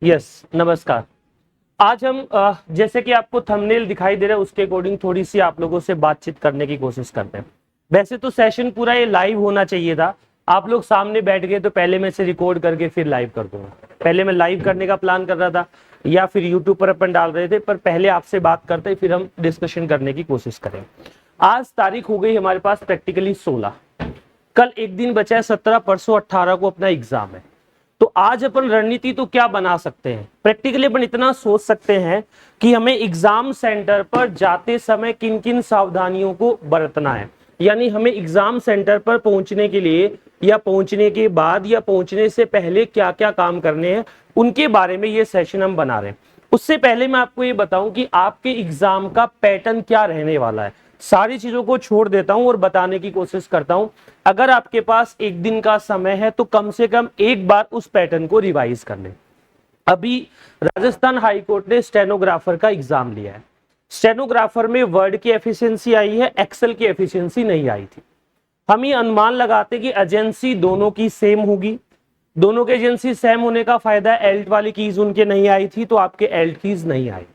Yes, नमस्कार। आज हम जैसे कि आपको थंबनेल दिखाई दे रहा है उसके अकॉर्डिंग थोड़ी सी आप लोगों से बातचीत करने की कोशिश करते हैं। वैसे तो सेशन पूरा ये लाइव होना चाहिए था, आप लोग सामने बैठ गए तो पहले मैं इसे रिकॉर्ड करके फिर लाइव कर दूंगा। पहले मैं लाइव करने का प्लान कर रहा था या फिर यूट्यूब पर अपन डाल रहे थे, पर पहले आपसे बात करते फिर हम डिस्कशन करने की कोशिश करें। आज तारीख हो गई हमारे पास प्रैक्टिकली 16, कल एक दिन बचा है 17, परसों 18 को अपना एग्जाम है। तो आज अपन रणनीति तो क्या बना सकते हैं, प्रैक्टिकली अपन इतना सोच सकते हैं कि हमें एग्जाम सेंटर पर जाते समय किन किन सावधानियों को बरतना है, यानी हमें एग्जाम सेंटर पर पहुंचने के लिए या पहुंचने के बाद या पहुंचने से पहले क्या क्या काम करने हैं उनके बारे में ये सेशन हम बना रहे हैं। उससे पहले मैं आपको ये बताऊं कि आपके एग्जाम का पैटर्न क्या रहने वाला है। सारी चीजों को छोड़ देता हूं और बताने की कोशिश करता हूं। अगर आपके पास एक दिन का समय है तो कम से कम एक बार उस पैटर्न को रिवाइज कर लें। अभी राजस्थान हाई कोर्ट ने स्टेनोग्राफर का एग्जाम लिया है। स्टेनोग्राफर में वर्ड की एफिशिएंसी आई है, एक्सेल की एफिशिएंसी नहीं आई थी। हम ये अनुमान लगाते कि एजेंसी दोनों की सेम होगी। दोनों के एजेंसी सेम होने का फायदा है, एल्ट वाली कीज उनके नहीं आई थी तो आपके एल्ट कीज नहीं आई।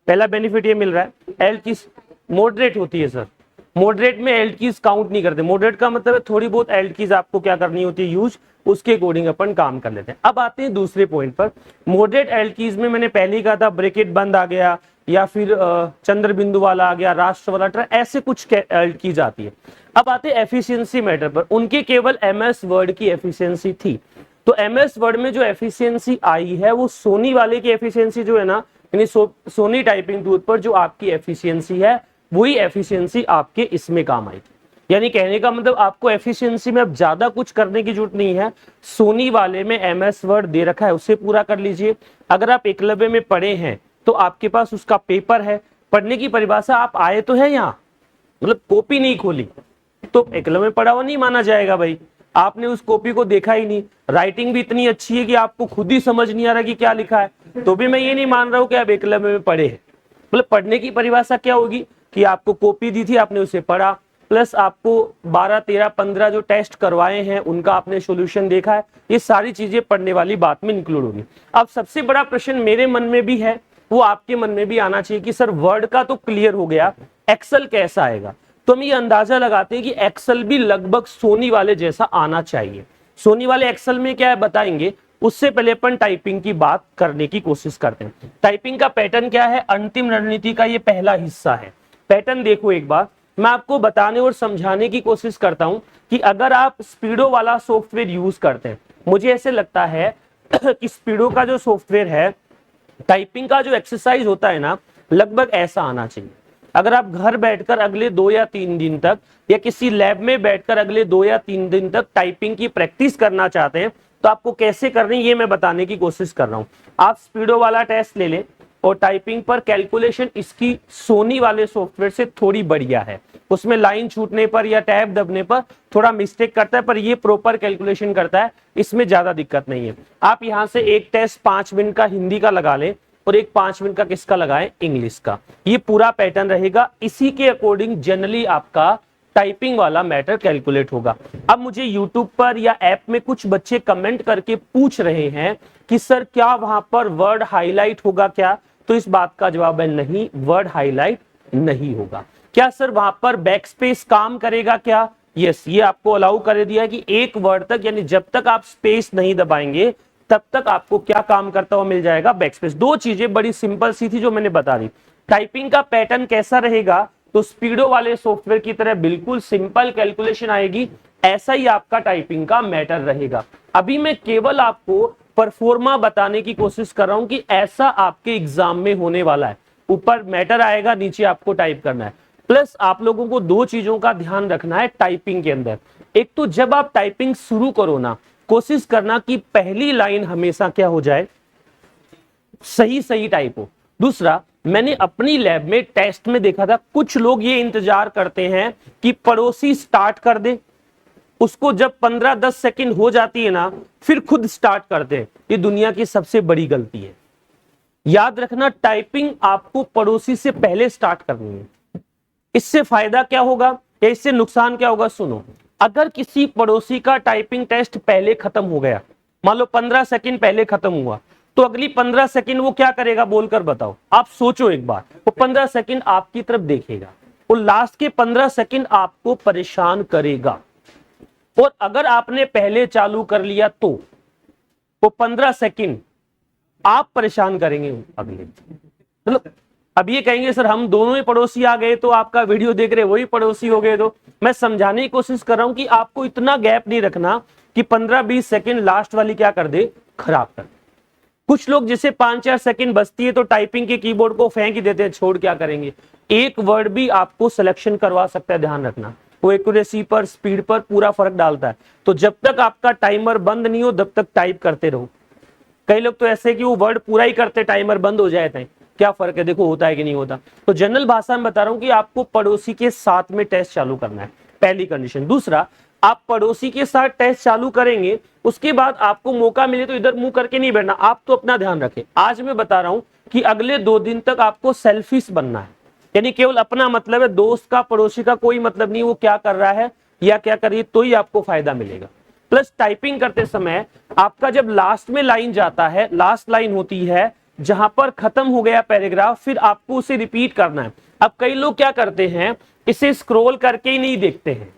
पहला बेनिफिट ये मिल रहा है। एल्ट कीज मॉडरेट होती है सर, मॉडरेट में एल्ट कीज काउंट नहीं करते। मॉडरेट का मतलब है थोड़ी बहुत एल्ट कीज आपको क्या करनी होती है यूज, उसके अकॉर्डिंग अपन काम कर लेते हैं। अब आते हैं दूसरे पॉइंट पर। मॉडरेट एल्ट कीज में मैंने पहले ही कहा था ब्रैकेट बंद आ गया या फिर चंद्र बिंदु वाला आ गया, राष्ट्र वाला, ऐसे कुछ एल्ट कीज आती है। अब आते हैं एफिशिएंसी मैटर पर। उनके केवल एमएस वर्ड की एफिशिएंसी थी, तो एमएस वर्ड में जो एफिशिएंसी आई है वो सोनी वाले की एफिशिएंसी जो है ना, यानी सोनी टाइपिंग टूल पर जो आपकी एफिशिएंसी है वही एफिशिएंसी आपके इसमें काम आई। यानी कहने का मतलब आपको एफिशिएंसी में अब ज्यादा कुछ करने की जरूरत नहीं है। सोनी वाले में एमएस वर्ड दे रखा है, उससे पूरा कर लीजिए। अगर आप एकलव्य में पढ़े हैं तो आपके पास उसका पेपर है। पढ़ने की परिभाषा, आप आए तो है यहाँ, मतलब कॉपी नहीं खोली तो एकलव्य में पढ़ा हुआ नहीं माना जाएगा भाई। आपने उस कॉपी को देखा ही नहीं, राइटिंग भी इतनी अच्छी है कि आपको खुद ही समझ नहीं आ रहा कि क्या लिखा है, तो भी मैं ये नहीं मान रहा हूं कि आप एकलव्य में पढ़े हैं। मतलब पढ़ने की परिभाषा क्या होगी कि आपको कॉपी दी थी, आपने उसे पढ़ा, प्लस आपको 12, 13, 15 जो टेस्ट करवाए हैं उनका आपने सॉल्यूशन देखा है। ये सारी चीजें पढ़ने वाली बात में इंक्लूड होगी। अब सबसे बड़ा प्रश्न मेरे मन में भी है, वो आपके मन में भी आना चाहिए कि सर वर्ड का तो क्लियर हो गया, एक्सेल कैसा आएगा। तो हम ये अंदाजा लगाते हैं कि एक्सेल भी लगभग सोनी वाले जैसा आना चाहिए। सोनी वाले एक्सेल में क्या है बताएंगे, उससे पहले अपन टाइपिंग की बात करने की कोशिश करते हैं। टाइपिंग का पैटर्न क्या है, अंतिम रणनीति का ये पहला हिस्सा है। पैटर्न देखो एक बार, मैं आपको बताने और समझाने की कोशिश करता हूं कि अगर आप स्पीडो वाला सॉफ्टवेयर यूज करते हैं, मुझे ऐसे लगता है कि स्पीडो का जो सॉफ्टवेयर है, टाइपिंग का जो एक्सरसाइज होता है ना, लगभग ऐसा आना चाहिए। अगर आप घर बैठकर अगले 2 या 3 दिन तक या किसी लैब में बैठकर अगले 2 या 3 दिन तक टाइपिंग की प्रैक्टिस करना चाहते हैं तो आपको कैसे करनी ये मैं बताने की कोशिश कर रहा हूं। आप स्पीडो वाला टेस्ट ले लें और टाइपिंग पर कैलकुलेशन इसकी सोनी वाले सॉफ्टवेयर से थोड़ी बढ़िया है। उसमें लाइन छूटने पर या टैब दबने पर थोड़ा मिस्टेक करता है, पर ये प्रॉपर कैलकुलेशन करता है, इसमें ज्यादा दिक्कत नहीं है। आप यहां से एक टेस्ट 5 मिनट का हिंदी का लगा लें और एक 5 मिनट का किसका लगाएं, इंग्लिश का। ये पूरा पैटर्न रहेगा, इसी के अकॉर्डिंग जनरली आपका टाइपिंग वाला मैटर कैलकुलेट होगा। अब मुझे YouTube पर या ऐप में कुछ बच्चे कमेंट करके पूछ रहे हैं कि सर क्या वहां पर वर्ड हाईलाइट होगा क्या, तो इस बात का जवाब है नहीं, वर्ड हाईलाइट नहीं होगा। क्या सर वहां पर बैकस्पेस काम करेगा क्या, यस, ये आपको अलाउ कर दिया है कि एक वर्ड तक, यानी जब तक आप स्पेस नहीं दबाएंगे तब तक आपको क्या काम करता हुआ मिल जाएगा, बैकस्पेस। दो चीजें बड़ी सिंपल सी थी जो मैंने बता दी। टाइपिंग का पैटर्न कैसा रहेगा, तो स्पीडो वाले सॉफ्टवेयर की तरह बिल्कुल सिंपल कैलकुलेशन आएगी, ऐसा ही आपका टाइपिंग का मैटर रहेगा। अभी मैं केवल आपको परफॉर्मा बताने की कोशिश कर रहा हूं कि ऐसा आपके एग्जाम में होने वाला है। ऊपर मैटर आएगा, नीचे आपको टाइप करना है। प्लस आप लोगों को 2 चीजों का ध्यान रखना है टाइपिंग के अंदर। एक तो जब आप टाइपिंग शुरू करो ना, कोशिश करना कि पहली लाइन हमेशा क्या हो जाए, सही टाइप हो। दूसरा, मैंने अपनी लैब में टेस्ट में देखा था, कुछ लोग ये इंतजार करते हैं कि पड़ोसी स्टार्ट कर दे, उसको जब 15-10 सेकंड हो जाती है ना फिर खुद स्टार्ट करते हैं। ये दुनिया की सबसे बड़ी गलती है। याद रखना, टाइपिंग आपको पड़ोसी से पहले स्टार्ट करनी है। इससे फायदा क्या होगा या इससे नुकसान क्या होगा, सुनो। अगर किसी पड़ोसी का टाइपिंग टेस्ट पहले खत्म हो गया, मान लो 15 सेकंड पहले खत्म हुआ, तो अगली 15 सेकंड वो क्या करेगा बोलकर बताओ, आप सोचो एक बार। वो 15 सेकंड आपकी तरफ देखेगा, वो लास्ट के 15 सेकंड आपको परेशान करेगा। और अगर आपने पहले चालू कर लिया तो वो 15 सेकंड आप परेशान करेंगे अगले। मतलब अब ये कहेंगे सर हम दोनों ही पड़ोसी आ गए तो आपका वीडियो देख रहे वही पड़ोसी हो गए। तो मैं समझाने की कोशिश कर रहा हूं कि आपको इतना गैप नहीं रखना कि 15-20 सेकंड लास्ट वाली क्या कर दे, खराब कर। कुछ लोग जिसे 5-4 सेकंड बचती है तो टाइपिंग के कीबोर्ड को फेंक ही देते हैं, छोड़ क्या करेंगे। एक वर्ड भी आपको सिलेक्शन करवा सकता है, ध्यान रखना। वो एक्यूरेसी पर, स्पीड पर पूरा फर्क डालता है। तो जब तक आपका टाइमर बंद नहीं हो तब तक टाइप करते रहो। कई लोग तो ऐसे कि वो वर्ड पूरा ही करते टाइमर बंद हो जाए थे, क्या फर्क है, देखो होता है कि नहीं होता। तो जनरल भाषा में बता रहा हूं कि आपको पड़ोसी के साथ में टेस्ट चालू करना है, पहली कंडीशन। दूसरा, आप पड़ोसी के साथ टेस्ट चालू करेंगे, उसके बाद आपको मौका मिले तो इधर मुंह करके नहीं बैठना, आप तो अपना ध्यान रखें। आज मैं बता रहा हूं कि अगले 2 दिन तक आपको सेल्फिश बनना है, यानी केवल अपना मतलब है, दोस्त का पड़ोसी का कोई मतलब नहीं, वो क्या कर रहा है या क्या कर रही है, तो ही आपको फायदा मिलेगा। प्लस टाइपिंग करते समय आपका जब लास्ट में लाइन जाता है, लास्ट लाइन होती है जहां पर खत्म हो गया पैराग्राफ, फिर आपको उसे रिपीट करना है। अब कई लोग क्या करते हैं, इसे स्क्रॉल करके ही नहीं देखते हैं,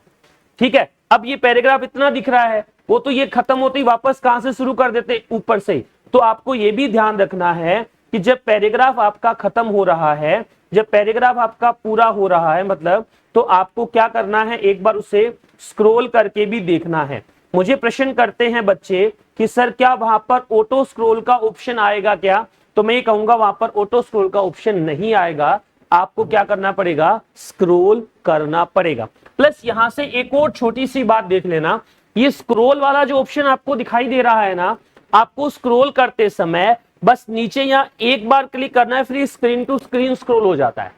ठीक है। अब ये पैराग्राफ इतना दिख रहा है, वो तो ये खत्म होते ही वापस कहां से शुरू कर देते, ऊपर से। तो आपको ये भी ध्यान रखना है कि जब पैराग्राफ आपका खत्म हो रहा है, जब पैराग्राफ आपका पूरा हो रहा है मतलब, तो आपको क्या करना है, एक बार उसे स्क्रॉल करके भी देखना है। मुझे प्रश्न करते हैं बच्चे कि सर क्या वहां पर ऑटो स्क्रॉल का ऑप्शन आएगा क्या, तो मैं ये कहूंगा वहां पर ऑटो स्क्रॉल का ऑप्शन नहीं आएगा, आपको क्या करना पड़ेगा, स्क्रॉल करना पड़ेगा। प्लस यहां से एक और छोटी सी बात देख लेना, ये स्क्रॉल वाला जो ऑप्शन आपको दिखाई दे रहा है ना, आपको स्क्रॉल करते समय बस नीचे यहां एक बार क्लिक करना है, फिर स्क्रीन टू स्क्रीन स्क्रॉल हो जाता है।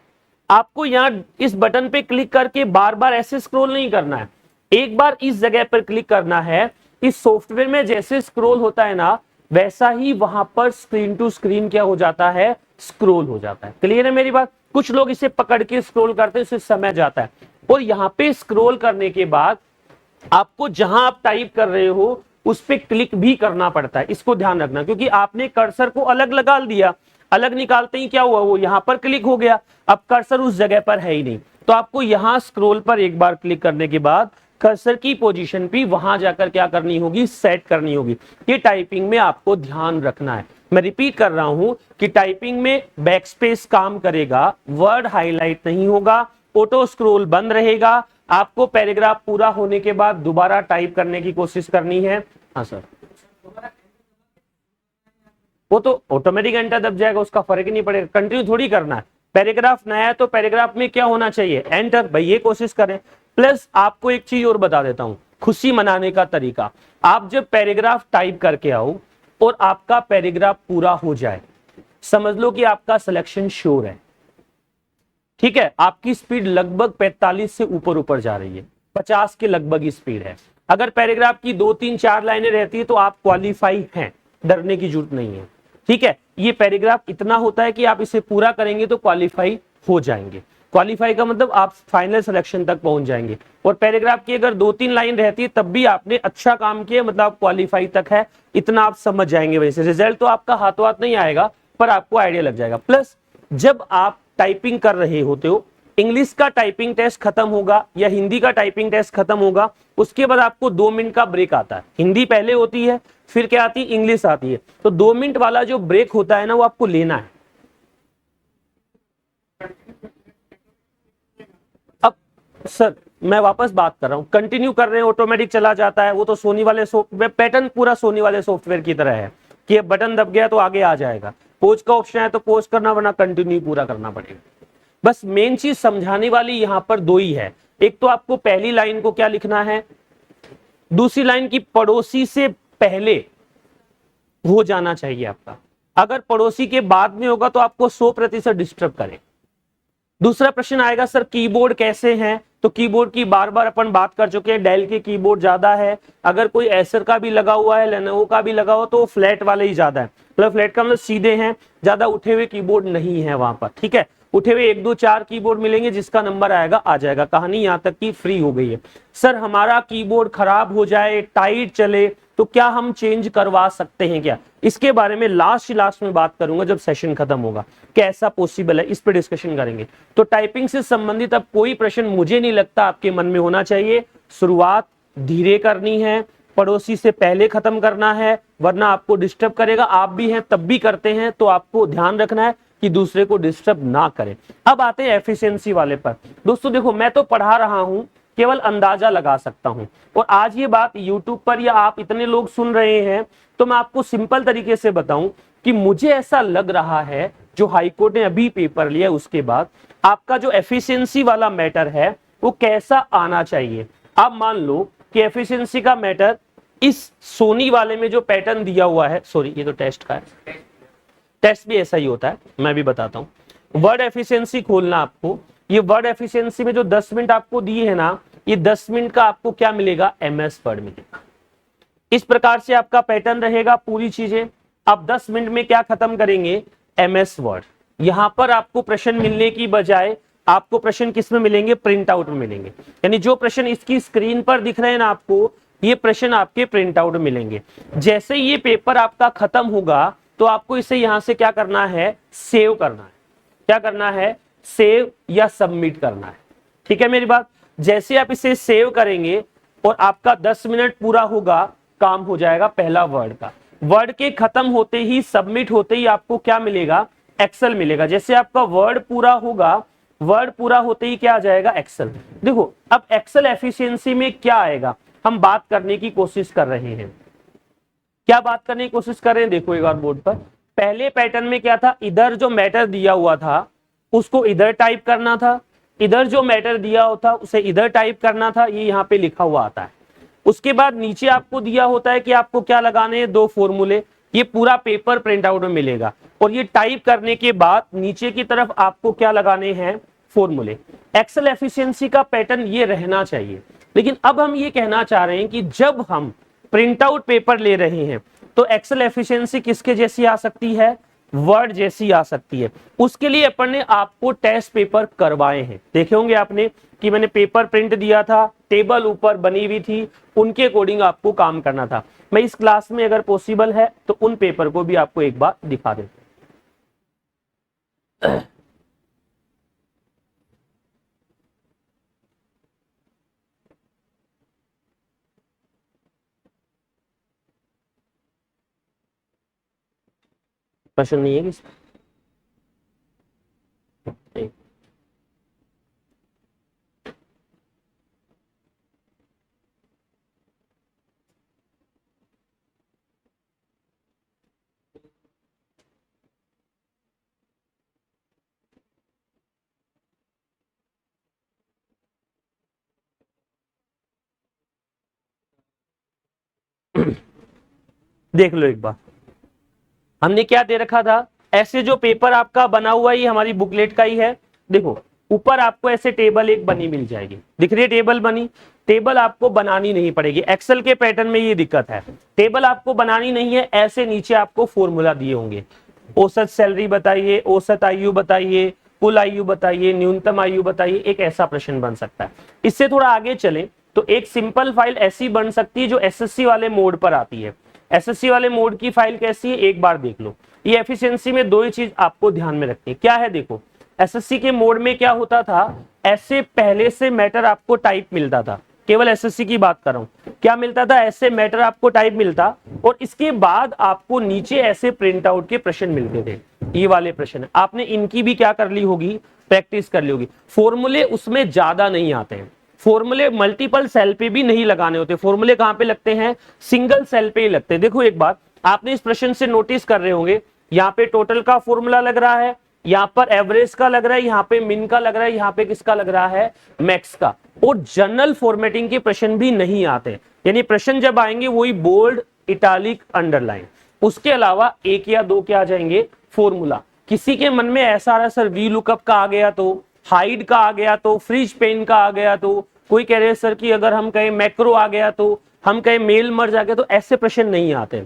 आपको यहां इस बटन पे क्लिक करके बार बार ऐसे स्क्रॉल नहीं करना है, एक बार इस जगह पर क्लिक करना है। इस सॉफ्टवेयर में जैसे स्क्रॉल होता है ना, वैसा ही वहां पर स्क्रीन टू स्क्रीन क्या हो जाता है, स्क्रॉल हो जाता है। क्लियर है मेरी बात। कुछ लोग इसे पकड़ के स्क्रॉल करते हैं, उससे समय जाता है। और यहां पे स्क्रॉल करने के बाद आपको जहां आप टाइप कर रहे हो उस पे क्लिक भी करना पड़ता है, इसको ध्यान रखना। क्योंकि आपने कर्सर को अलग लगा दिया, अलग निकालते ही क्या हुआ, वो यहां पर क्लिक हो गया, अब कर्सर उस जगह पर है ही नहीं। तो आपको यहां स्क्रॉल पर एक बार क्लिक करने के बाद कर्सर की पोजीशन भी वहां जाकर क्या करनी होगी, सेट करनी होगी। ये टाइपिंग में आपको ध्यान रखना है। मैं रिपीट कर रहा हूं कि टाइपिंग में बैकस्पेस काम करेगा, वर्ड हाईलाइट नहीं होगा, ऑटो स्क्रॉल बंद रहेगा। आपको पैराग्राफ पूरा होने के बाद दोबारा टाइप करने की कोशिश करनी है। हाँ सर, वो तो ऑटोमेटिक एंटर दब जाएगा, उसका फर्क ही नहीं पड़ेगा, कंटिन्यू थोड़ी करना है। पैराग्राफ नया है तो पैराग्राफ में क्या होना चाहिए, एंटर, भाई ये कोशिश करें। प्लस आपको एक चीज और बता देता हूं, खुशी मनाने का तरीका। आप जब पैराग्राफ टाइप करके आओ और आपका पैराग्राफ पूरा हो जाए, समझ लो कि आपका सिलेक्शन श्योर है, ठीक है। आपकी स्पीड लगभग 45 से ऊपर जा रही है, 50 के लगभग स्पीड है। अगर पैराग्राफ की 2-3-4 लाइनें रहती है तो आप क्वालिफाई हैं, डरने की जरूरत नहीं है, ठीक है। ये पैराग्राफ इतना होता है कि आप इसे पूरा करेंगे तो क्वालिफाई हो जाएंगे। क्वालिफाई का मतलब आप फाइनल सिलेक्शन तक पहुंच जाएंगे। और पैराग्राफ की अगर 2-3 लाइन रहती है तब भी आपने अच्छा काम किया, मतलब आप क्वालिफाई तक है, इतना आप समझ जाएंगे। वैसे रिजल्ट तो आपका हाथों हाथ नहीं आएगा पर आपको आइडिया लग जाएगा। प्लस जब आप टाइपिंग कर रहे होते हो, इंग्लिश का टाइपिंग टेस्ट खत्म होगा या हिंदी का टाइपिंग टेस्ट खत्म होगा, उसके बाद आपको 2 मिनट का ब्रेक आता है। हिंदी पहले होती है, फिर क्या आती है, इंग्लिश आती है। तो 2 मिनट वाला जो ब्रेक होता है ना, वो आपको लेना है। अब सर मैं वापस बात कर रहा हूं, कंटिन्यू कर रहे हैं ऑटोमेटिक चला जाता है, वो तो सोनी वाले सॉफ्टवेयर, पैटर्न पूरा सोनी वाले सॉफ्टवेयर की तरह है कि बटन दब गया तो आगे आ जाएगा। पोज का ऑप्शन है तो पोज करना, वरना कंटिन्यू पूरा करना पड़ेगा। बस मेन चीज समझाने वाली यहां पर 2 ही है। एक तो आपको पहली लाइन को क्या लिखना है, दूसरी लाइन की पड़ोसी से पहले हो जाना चाहिए आपका। अगर पड़ोसी के बाद में होगा तो आपको 100% डिस्टर्ब करे। दूसरा प्रश्न आएगा सर कीबोर्ड कैसे हैं, तो कीबोर्ड की बार बार अपन बात कर चुके हैं, डेल के कीबोर्ड ज्यादा है। अगर कोई एसर का भी लगा हुआ है, लेनोवो का भी लगा हुआ, तो फ्लैट वाले ही ज्यादा है। मतलब फ्लैट का मतलब सीधे हैं, ज्यादा उठे हुए कीबोर्ड नहीं है वहां पर, ठीक है। उठे हुए 1-2-4 कीबोर्ड मिलेंगे, जिसका नंबर आएगा आ जाएगा। कहानी यहां तक की फ्री हो गई है। सर हमारा कीबोर्ड खराब हो जाए, टाइट चले, तो क्या हम चेंज करवा सकते हैं क्या, इसके बारे में लास्ट में बात करूंगा जब सेशन खत्म होगा, कैसा पॉसिबल है, इस पे डिस्कशन करेंगे। तो टाइपिंग से संबंधित अब कोई प्रश्न मुझे नहीं लगता आपके मन में होना चाहिए। शुरुआत धीरे करनी है, पड़ोसी से पहले खत्म करना है, वरना आपको डिस्टर्ब करेगा। आप भी हैं तब भी करते हैं, तो आपको ध्यान रखना है कि दूसरे को डिस्टर्ब ना करें। अब आते हैं एफिशिएंसी वाले पर। दोस्तों देखो, मैं तो पढ़ा रहा हूं, केवल अंदाजा लगा सकता हूं, और आज ये बात YouTube पर या आप इतने लोग सुन रहे हैं, तो मैं आपको सिंपल तरीके से बताऊं कि मुझे ऐसा लग रहा है, जो हाईकोर्ट ने अभी पेपर लिया उसके बाद आपका जो एफिशिएंसी वाला मैटर है वो कैसा आना चाहिए। आप मान लो कि एफिशिएंसी का मैटर इस सोनी वाले में जो पैटर्न दिया हुआ है, सॉरी ये तो टेस्ट का है, टेस्ट भी ऐसा ही होता है, मैं भी बताता हूं। वर्ड एफिशिएंसी खोलना आपको, ये वर्ड एफिशिएंसी में जो 10 मिनट आपको दिए है ना, ये 10 मिनट का आपको क्या मिलेगा, MS वर्ड मिलेगा। इस प्रकार से आपका पैटर्न रहेगा पूरी चीजें। आप 10 मिनट में क्या खत्म करेंगे, MS वर्ड। यहां पर आपको प्रश्न मिलने की बजाय आपको प्रश्न किस में मिलेंगे, प्रिंट आउट में मिलेंगे। यानी जो प्रश्न इसकी स्क्रीन पर दिख रहे हैं ना आपको, ये प्रश्न आपके प्रिंट आउट मिलेंगे। जैसे ये पेपर आपका खत्म होगा तो आपको इसे यहां से क्या करना है, सेव करना है। क्या करना है, सेव या सबमिट करना है। ठीक है मेरी बात। जैसे आप इसे सेव करेंगे और आपका 10 मिनट पूरा होगा, काम हो जाएगा पहला वर्ड का। वर्ड के खत्म होते ही, सबमिट होते ही आपको क्या मिलेगा, एक्सेल मिलेगा। जैसे आपका वर्ड पूरा होगा, वर्ड पूरा होते ही क्या आ जाएगा, एक्सेल। देखो अब एक्सेल एफिशिएंसी में क्या आएगा, हम बात करने की कोशिश कर रहे हैं। क्या बात करने की कोशिश कर रहे हैं, देखो एक बार बोर्ड पर। पहले पैटर्न में क्या था, इधर जो मैटर दिया हुआ था उसको इधर टाइप करना था, इधर जो मैटर दिया हुआ था उसे इधर टाइप करना था, ये यहाँ पे लिखा हुआ आता है। उसके बाद नीचे आपको दिया होता है कि आपको क्या लगाने हैं, 2 फॉर्मूले। ये पूरा पेपर प्रिंट आउट में मिलेगा, और ये टाइप करने के बाद नीचे की तरफ आपको क्या लगाने हैं, फॉर्मूले। एक्सेल एफिशिएंसी का पैटर्न ये रहना चाहिए। लेकिन अब हम ये कहना चाह रहे हैं कि जब हम प्रिंट आउट पेपर ले रहे हैं तो एक्सेल एफिशिएंसी किसके जैसी आ सकती है, वर्ड जैसी आ सकती है। उसके लिए अपन ने आपको टेस्ट पेपर करवाए हैं, देखे होंगे आपने कि मैंने पेपर प्रिंट दिया था, टेबल ऊपर बनी हुई थी, उनके अकॉर्डिंग आपको काम करना था। मैं इस क्लास में अगर पॉसिबल है तो उन पेपर को भी आपको एक बार दिखा देता हूं। प्रश्न नहीं है किसी? देख लो एक बार, हमने क्या दे रखा था, ऐसे जो पेपर आपका बना हुआ है ये हमारी बुकलेट का ही है। देखो ऊपर आपको ऐसे टेबल एक बनी मिल जाएगी, दिख रही है टेबल बनी। टेबल आपको बनानी नहीं पड़ेगी, एक्सेल के पैटर्न में ये दिक्कत है, टेबल आपको बनानी नहीं है। ऐसे नीचे आपको फॉर्मूला दिए होंगे, औसत सैलरी बताइए, औसत आयु बताइए, कुल आयु बताइए, न्यूनतम आयु बताइए। एक ऐसा प्रश्न बन सकता है। इससे थोड़ा आगे चले तो एक सिंपल फाइल ऐसी बन सकती है जो एसएससी वाले मोड पर आती है। एसएससी वाले मोड की फाइल कैसी है, एक बार देख लो। ये एफिशिएंसी में 2 ही चीज आपको ध्यान में रखनी है। क्या है, देखो एसएससी के मोड में क्या होता था, ऐसे पहले से मैटर आपको टाइप मिलता था। केवल एसएससी की बात कर रहा हूं, क्या मिलता था, ऐसे मैटर आपको टाइप मिलता, और इसके बाद आपको नीचे ऐसे प्रिंट आउट के प्रश्न मिलते थे। ये वाले प्रश्न आपने इनकी भी क्या कर ली होगी, प्रैक्टिस कर ली होगी। फॉर्मूले उसमें ज्यादा नहीं आते हैं, फॉर्मूले मल्टीपल सेल पे भी नहीं लगाने होते। फॉर्मूले कहां पे लगते हैं, सिंगल सेल पे ही लगते हैं। देखो एक बात आपने इस प्रश्न से नोटिस कर रहे होंगे, यहाँ पे टोटल का फॉर्मूला लग रहा है, यहाँ पर एवरेज का लग रहा है, यहाँ पे मिन का लग रहा है, यहाँ पे किसका लग रहा है, मैक्स का। और जनरल फॉर्मेटिंग के प्रश्न भी नहीं आते, यानी प्रश्न जब आएंगे वही बोल्ड, इटालिक, अंडरलाइन। उसके अलावा 1 या 2 क्या आ जाएंगे, फॉर्मूला। किसी के मन में ऐसा आ रहा सर वी लुकअप का आ गया तो, हाइड का आ गया तो, फ्रीज पेन का आ गया तो, कोई कह रहे सर कि अगर हम कहें मैक्रो आ गया तो, हम कहें मेल मर्ज आ गया तो, ऐसे प्रश्न नहीं आते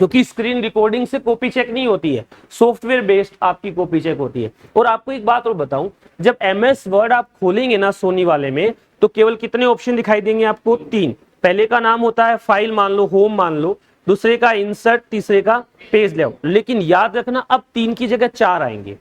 क्योंकि स्क्रीन रिकॉर्डिंग से कॉपी चेक नहीं होती है, सॉफ्टवेयर बेस्ड आपकी कॉपी चेक होती है। और आपको एक बात और बताऊं, जब MS वर्ड आप खोलेंगे ना सोनी वाले में, तो केवल कितने ऑप्शन दिखाई देंगे आपको, 3। पहले का नाम होता है फाइल मान लो, होम मान लो, दूसरे का इंसर्ट, तीसरे का पेज लेआउट। लेकिन याद रखना अब 3 की जगह 4 आएंगे।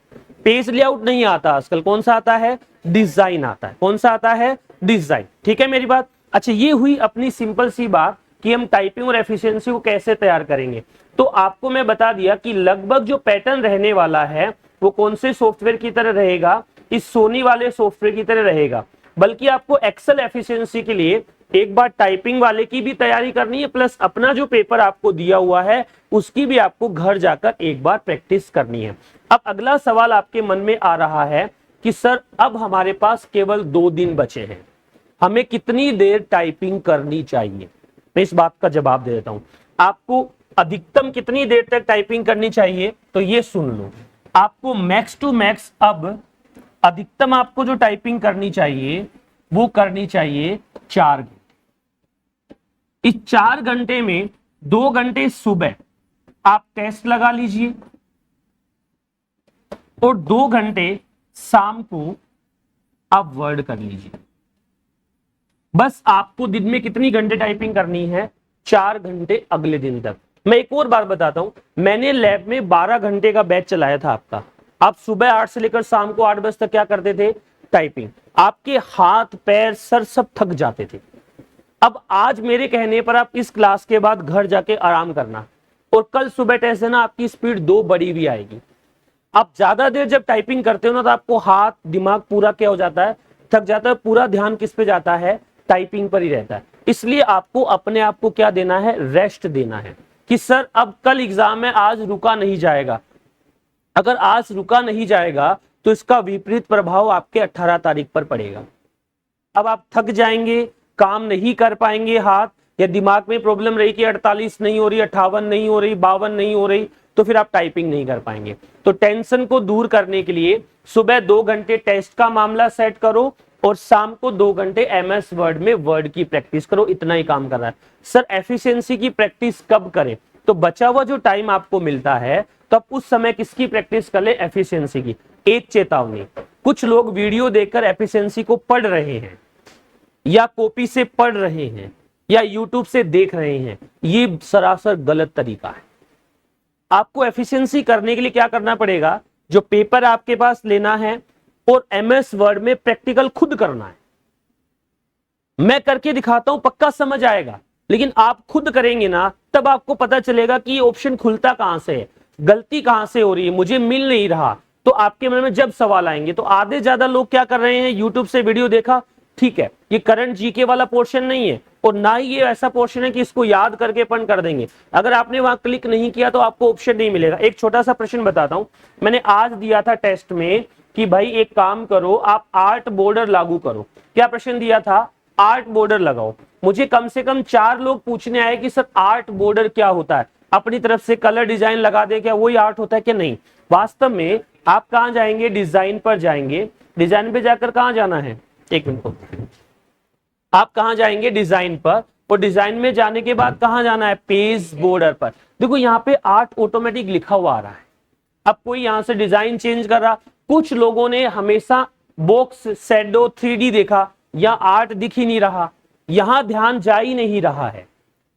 पेज लेआउट नहीं आता आजकल, कौन सा आता है? डिजाइन आता है। कौन सा आता है? डिजाइन। ठीक है मेरी बात? अच्छा, ये हुई अपनी सिंपल सी बात कि हम टाइपिंग और एफिशिएंसी को कैसे तैयार करेंगे। तो आपको मैं बता दिया कि लगभग जो पैटर्न रहने वाला है वो कौन से सॉफ्टवेयर की तरह रहेगा? इस सोनी वाले सॉफ्टवेयर की तरह रहेगा। बल्कि आपको एक्सेल एफिशिएंसी के लिए एक बार टाइपिंग वाले की भी तैयारी करनी है, प्लस अपना जो पेपर आपको दिया हुआ है उसकी भी आपको घर जाकर एक बार प्रैक्टिस करनी है। अब अगला सवाल आपके मन में आ रहा है कि सर अब हमारे पास केवल 2 दिन बचे हैं, हमें कितनी देर टाइपिंग करनी चाहिए? मैं इस बात का जवाब दे देता हूं। आपको अधिकतम कितनी देर तक टाइपिंग करनी चाहिए? तो ये सुन लो, आपको मैक्स टू मैक्स अब अधिकतम आपको जो टाइपिंग करनी चाहिए वो करनी चाहिए 4 घंटे। इस 4 घंटे में 2 घंटे सुबह आप टेस्ट लगा लीजिए और 2 घंटे शाम को आप वर्ड कर लीजिए। बस आपको दिन में कितनी घंटे टाइपिंग करनी है? 4 घंटे अगले दिन तक। मैं एक और बार बताता हूं, मैंने लैब में 12 घंटे का बैच चलाया था आपका। आप सुबह 8 से लेकर शाम को 8 बजे तक क्या करते थे? टाइपिंग। आपके हाथ पैर सर सब थक जाते थे। अब आज मेरे कहने पर आप इस क्लास के बाद घर जाके आराम करना और कल सुबह टेस्ट देना, आपकी स्पीड 2 बढ़ी भी आएगी। आप ज्यादा देर जब टाइपिंग करते हो ना तो आपको हाथ दिमाग पूरा क्या हो जाता है? थक जाता है। पूरा ध्यान किस पे जाता है? टाइपिंग पर ही रहता है। इसलिए आपको अपने आप को क्या देना है? रेस्ट देना है कि सर अब कल एग्जाम है, आज रुका नहीं जाएगा। अगर आज रुका नहीं जाएगा तो इसका विपरीत प्रभाव आपके 18 तारीख पर पड़ेगा। अब आप थक जाएंगे, काम नहीं कर पाएंगे, हाथ या दिमाग में प्रॉब्लम रही कि 48 नहीं हो रही, 58 नहीं हो रही, 52 नहीं हो रही, तो फिर आप टाइपिंग नहीं कर पाएंगे। तो टेंशन को दूर करने के लिए सुबह 2 घंटे टेस्ट का मामला सेट करो और शाम को 2 घंटे एमएस वर्ड में वर्ड की प्रैक्टिस करो। इतना ही काम कर रहा है। सर एफिशिएंसी की प्रैक्टिस कब करें? तो बचा हुआ जो टाइम आपको मिलता है तो आप उस समय किसकी प्रैक्टिस कर ले? एफिशिएंसी की। एक चेतावनी, कुछ लोग वीडियो देखकर एफिशिएंसी को पढ़ रहे हैं या कॉपी से पढ़ रहे हैं या यूट्यूब से देख रहे हैं, ये सरासर गलत तरीका है। आपको एफिशिएंसी करने के लिए क्या करना पड़ेगा? जो पेपर आपके पास लेना है और एमएस वर्ड में प्रैक्टिकल खुद करना है। मैं करके दिखाता हूं, पक्का समझ आएगा, लेकिन आप खुद करेंगे ना तब आपको पता चलेगा कि ये ऑप्शन खुलता कहां से है, गलती कहां से हो रही है, मुझे मिल नहीं रहा। तो आपके मन में जब सवाल आएंगे तो आधे ज्यादा लोग क्या कर रहे हैं? यूट्यूब से वीडियो देखा, ठीक है, ये करंट जीके वाला पोर्शन नहीं है और ना ही ये ऐसा पोर्शन है कि इसको याद करके अपन कर देंगे। अगर आपने वहां क्लिक नहीं किया तो आपको ऑप्शन नहीं मिलेगा। एक छोटा सा प्रश्न बताता हूं, मैंने आज दिया था टेस्ट में कि भाई एक काम करो, आप आर्ट बॉर्डर लागू करो। क्या प्रश्न दिया था? आर्ट बॉर्डर लगाओ। मुझे कम से कम 4 लोग पूछने आए कि सर आर्ट बॉर्डर क्या होता है, अपनी तरफ से कलर डिजाइन लगा दे, क्या वही आर्ट होता है क्या? नहीं। वास्तव में आप कहां जाएंगे? डिजाइन पर जाएंगे। डिजाइन पे जाकर कहां जाना है? एक मिनट को, आप कहां जाएंगे? डिजाइन पर। और डिजाइन में जाने के बाद कहां जाना है? पेज बॉर्डर पर। देखो यहाँ पे आर्ट ऑटोमेटिक लिखा हुआ आ रहा है। अब कोई यहां से डिजाइन चेंज कर रहा। कुछ लोगों ने हमेशा बॉक्स, शैडो, 3D देखा, या आर्ट दिख ही नहीं रहा, यहां ध्यान जा ही नहीं रहा है,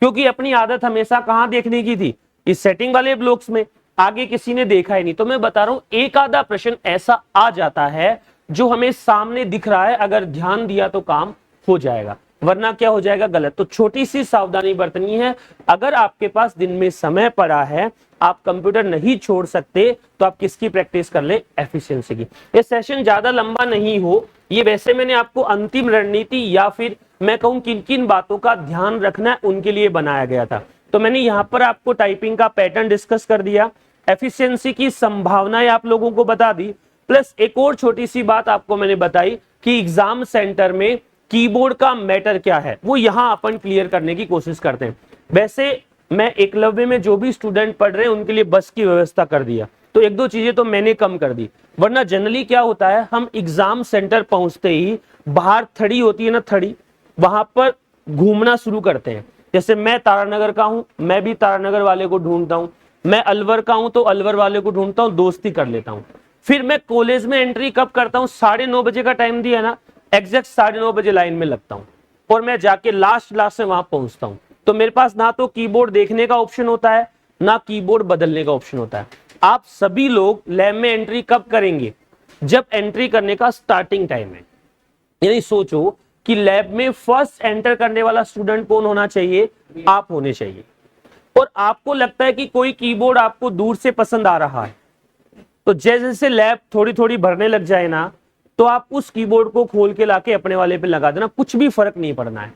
क्योंकि अपनी आदत हमेशा कहां देखने की थी? इस सेटिंग वाले ब्लॉक्स में। आगे किसी ने देखा ही नहीं। तो मैं बता रहा हूं, एक आधा प्रश्न ऐसा आ जाता है जो हमें सामने दिख रहा है, अगर ध्यान दिया तो काम हो जाएगा, वरना क्या हो जाएगा? गलत। तो छोटी सी सावधानी बरतनी है। अगर आपके पास दिन में समय पड़ा है, आप कंप्यूटर नहीं छोड़ सकते, तो आप किसकी प्रैक्टिस कर ले? एफिशिएंसी की। ये सेशन ज्यादा लंबा नहीं हो, ये वैसे मैंने आपको अंतिम रणनीति या फिर मैं कहूं किन किन बातों का ध्यान रखना है उनके लिए बनाया गया था। तो मैंने यहां पर आपको टाइपिंग का पैटर्न डिस्कस कर दिया, एफिशिएंसी की संभावनाएं आप लोगों को बता दी, प्लस एक और छोटी सी बात आपको मैंने बताई कि एग्जाम सेंटर में कीबोर्ड का मैटर क्या है, वो यहां अपन क्लियर करने की कोशिश करते हैं। वैसे मैं एकलव्य में जो भी स्टूडेंट पढ़ रहे हैं उनके लिए बस की व्यवस्था कर दिया, तो 1-2 चीजें तो मैंने कम कर दी, वरना जनरली क्या होता है, हम एग्जाम सेंटर पहुंचते ही बाहर थड़ी होती है ना, थड़ी, वहां पर घूमना शुरू करते हैं। जैसे मैं तारानगर का हूं, मैं भी तारानगर वाले को ढूंढता हूं, मैं अलवर का हूं तो अलवर वाले को ढूंढता हूं, दोस्ती कर लेता हूं। फिर मैं कॉलेज में एंट्री कब करता हूं? 9:30 बजे का टाइम दिया ना, एग्जैक्ट 9:30 बजे लाइन में लगता हूं। और मैं जाके लास्ट में वहां पहुंचता हूं, तो मेरे पास ना तो कीबोर्ड देखने का ऑप्शन होता है, ना कीबोर्ड बदलने का ऑप्शन होता है। आप सभी लोग लैब में एंट्री कब करेंगे? जब एंट्री करने का स्टार्टिंग टाइम है। यानी सोचो कि लैब में फर्स्ट एंटर करने वाला स्टूडेंट कौन होना चाहिए? आप होने चाहिए। और आपको लगता है कि कोई कीबोर्ड आपको दूर से पसंद आ रहा है, तो जैसे जैसे लैब थोड़ी थोड़ी भरने लग जाए ना, तो आप उस कीबोर्ड को खोल के लाके अपने वाले पे लगा देना, कुछ भी फर्क नहीं पड़ना है।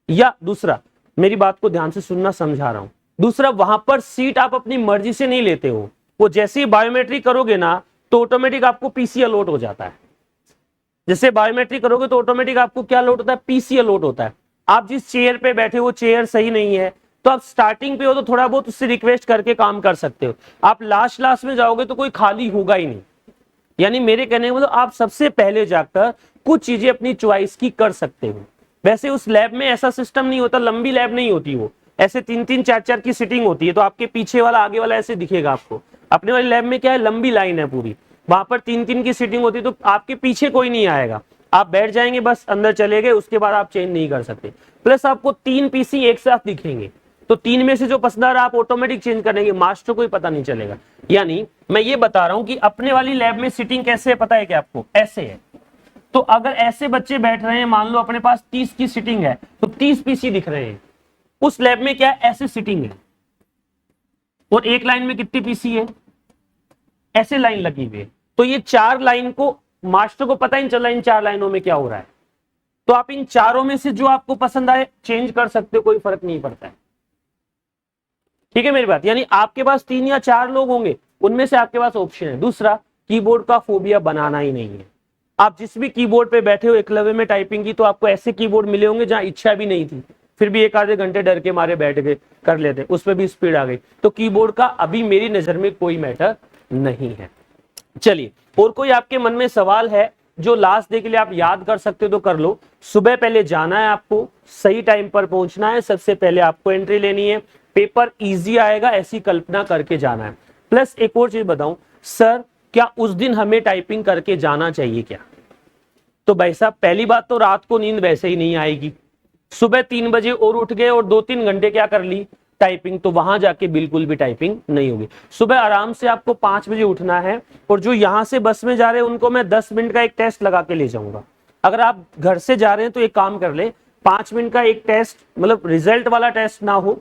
या दूसरा, मेरी बात को ध्यान से सुनना, समझा रहा हूं। दूसरा, वहां पर सीट आप अपनी मर्जी से नहीं लेते हो, वो जैसे ही बायोमेट्रिक करोगे ना, तो ऑटोमेटिक आपको पीसी अलॉट हो जाता है। जैसे बायोमेट्रिक करोगे तो ऑटोमेटिक आपको क्या अलॉट होता है? पीसी अलॉट होता है। आप जिस चेयर पे बैठे हो चेयर सही नहीं है, तो आप स्टार्टिंग पे हो तो थोड़ा बहुत उससे रिक्वेस्ट करके काम कर सकते हो। आप लास्ट में जाओगे तो कोई खाली होगा ही नहीं। यानी मेरे कहने का मतलब आप सबसे पहले जाकर कुछ चीजें अपनी चॉइस की कर सकते हो। वैसे उस लैब में ऐसा सिस्टम नहीं होता, लंबी लैब नहीं होती, वो ऐसे 3-3 4-4 की सीटिंग होती है, तो आपके पीछे वाला आगे वाला ऐसे दिखेगा आपको। अपने वाली लैब में क्या है, लंबी लाइन है पूरी, वहां पर 3-3 की सीटिंग होती है, तो आपके पीछे कोई नहीं आएगा, आप बैठ जाएंगे बस, अंदर चले गए, उसके बाद आप चेंज नहीं कर सकते। प्लस आपको 3 पीसी एक साथ दिखेंगे, तो 3 में से जो पसंद आ रहा है आप ऑटोमेटिक चेंज करेंगे, मास्टर को ही पता नहीं चलेगा। यानी मैं ये बता रहा हूं कि अपने वाली लैब में सीटिंग कैसे है पता है क्या आपको? ऐसे है। तो अगर ऐसे बच्चे बैठ रहे हैं, मान लो अपने पास 30 की सीटिंग है, तो 30 पीसी दिख रहे हैं। उस लैब में क्या है, ऐसे सीटिंग है, और एक लाइन में कितनी पीसी है? ऐसे लाइन लगी हुई है। तो ये 4 लाइन को मास्टर को पता ही नहीं चला इन 4 लाइनों में क्या हो रहा है। तो आप इन चारों में से जो आपको पसंद आए चेंज कर सकते हो, कोई फर्क नहीं पड़ता है। ठीक है मेरी बात? यानी आपके पास 3 या 4 लोग होंगे, उनमें से आपके पास ऑप्शन है। दूसरा, कीबोर्ड का फोबिया बनाना ही नहीं है। आप जिस भी कीबोर्ड पे बैठे हो, एकलव्य में टाइपिंग की, तो आपको ऐसे कीबोर्ड मिले होंगे जहां इच्छा भी नहीं थी, फिर भी 1 आधे घंटे डर के मारे बैठ गए, कर लेते, उस पर भी स्पीड आ गई। तो कीबोर्ड का अभी मेरी नजर में कोई मैटर नहीं है। चलिए, और कोई आपके मन में सवाल है जो लास्ट डे के लिए आप याद कर सकते हो तो कर लो। सुबह पहले जाना है आपको, सही टाइम पर पहुंचना है, सबसे पहले आपको एंट्री लेनी है, पेपर इजी आएगा ऐसी कल्पना करके जाना है। प्लस एक और चीज बताऊं, सर क्या उस दिन हमें टाइपिंग करके जाना चाहिए क्या? तो भाई साहब, पहली बात तो रात को नींद वैसे ही नहीं आएगी, सुबह 3 बजे और उठ गए और 2-3 घंटे क्या कर ली, टाइपिंग, तो वहां जाके बिल्कुल भी टाइपिंग नहीं होगी। सुबह आराम से आपको 5 बजे उठना है, और जो यहां से बस में जा रहे हैं उनको मैं 10 मिनट का एक टेस्ट लगा के ले जाऊंगा। अगर आप घर से जा रहे हैं तो एक काम कर ले, 5 मिनट का एक टेस्ट, मतलब रिजल्ट वाला टेस्ट ना हो,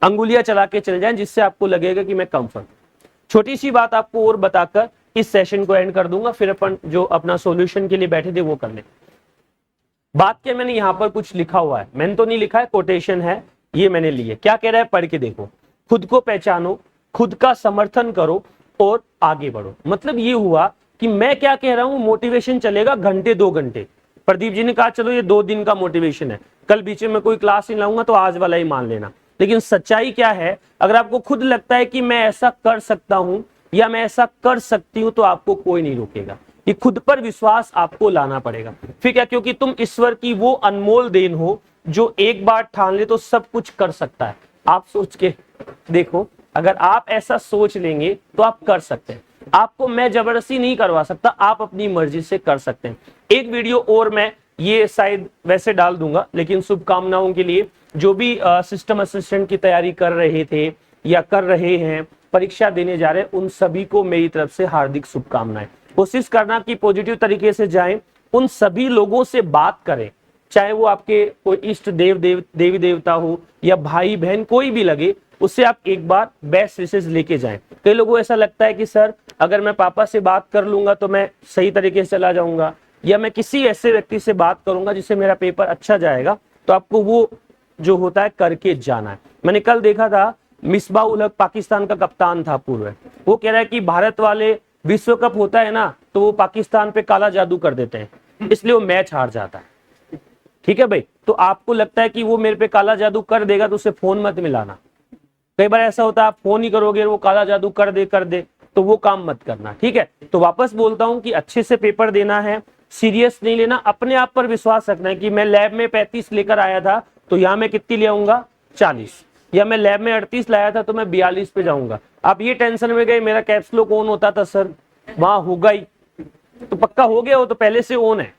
अंगुलियां चला के चले जाएं, जिससे आपको लगेगा कि मैं कंफर्ट। छोटी सी बात आपको और बताकर इस सेशन को एंड कर दूंगा, फिर अपन जो अपना सॉल्यूशन के लिए बैठे थे वो कर ले। बात क्या, मैंने यहां पर कुछ लिखा हुआ है, मैंने तो नहीं लिखा है, कोटेशन है, ये मैंने लिए। क्या कह रहा है, पढ़ के देखो। खुद को पहचानो, खुद का समर्थन करो और आगे बढ़ो। मतलब ये हुआ कि मैं क्या कह रहा हूं, मोटिवेशन चलेगा घंटे 2 घंटे। प्रदीप जी ने कहा चलो ये 2 दिन का मोटिवेशन है, कल बीच में कोई क्लास नहीं लाऊंगा तो आज वाला ही मान लेना। लेकिन सच्चाई क्या है, अगर आपको खुद लगता है कि मैं ऐसा कर सकता हूं या मैं ऐसा कर सकती हूं, तो आपको कोई नहीं रोकेगा। ये खुद पर विश्वास आपको लाना पड़ेगा। फिर क्या, क्योंकि तुम ईश्वर की वो अनमोल देन हो जो एक बार ठान ले तो सब कुछ कर सकता है। आप सोच के देखो, अगर आप ऐसा सोच लेंगे तो आप कर सकते हैं। आपको मैं जबरदस्ती नहीं करवा सकता, आप अपनी मर्जी से कर सकते हैं। एक वीडियो और मैं ये शायद वैसे डाल दूंगा, लेकिन शुभकामनाओं के लिए जो भी सिस्टम असिस्टेंट की तैयारी कर रहे थे या कर रहे हैं, परीक्षा देने जा रहे हैं, उन सभी को मेरी तरफ से हार्दिक शुभकामनाएं। कोशिश करना कि पॉजिटिव तरीके से जाएं, उन सभी लोगों से बात करें, चाहे वो आपके कोई इष्ट देवी देवता हो या भाई बहन कोई भी लगे, उससे आप एक बार बेस्ट विशेष लेके जाएं। कई लोगों को ऐसा लगता है कि सर अगर मैं पापा से बात कर लूंगा तो मैं सही तरीके से चला जाऊंगा, या मैं किसी ऐसे व्यक्ति से बात करूंगा जिससे मेरा पेपर अच्छा जाएगा। तो आपको वो जो होता है करके जाना है। मैंने कल देखा था, मिसबा उल हक पाकिस्तान का कप्तान था पूर्व, वो कह रहा है कि भारत वाले विश्व कप होता है ना, तो वो पाकिस्तान पे काला जादू कर देते हैं, इसलिए वो मैच हार जाता है। ठीक है भाई, तो आपको लगता है कि वो मेरे पे काला जादू कर देगा तो उसे फोन मत मिलाना। कई बार ऐसा होता है आप फोन ही करोगे वो काला जादू कर दे, तो वो काम मत करना। ठीक है, तो वापस बोलता हूं कि अच्छे से पेपर देना है, सीरियस नहीं लेना, अपने आप पर विश्वास रखना है कि मैं लैब में 35 लेकर आया था तो यहाँ मैं कितनी ले आऊंगा, 40, या मैं लैब में 38 लाया था तो मैं 42 पे जाऊंगा। आप ये टेंशन में गए मेरा कैप्स लॉक ऑन होता था सर, वहां होगा ही, तो पक्का हो गया, वो तो पहले से ऑन है,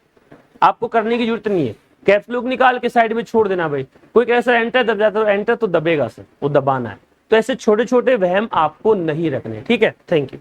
आपको करने की जरूरत नहीं है। कैप्स लॉक निकाल के साइड में छोड़ देना भाई, कोई कैसा एंटर दब जाता है, एंटर तो दबेगा सर, वो दबाना है। तो ऐसे छोटे छोटे वहम आपको नहीं रखने, ठीक है। Thank you.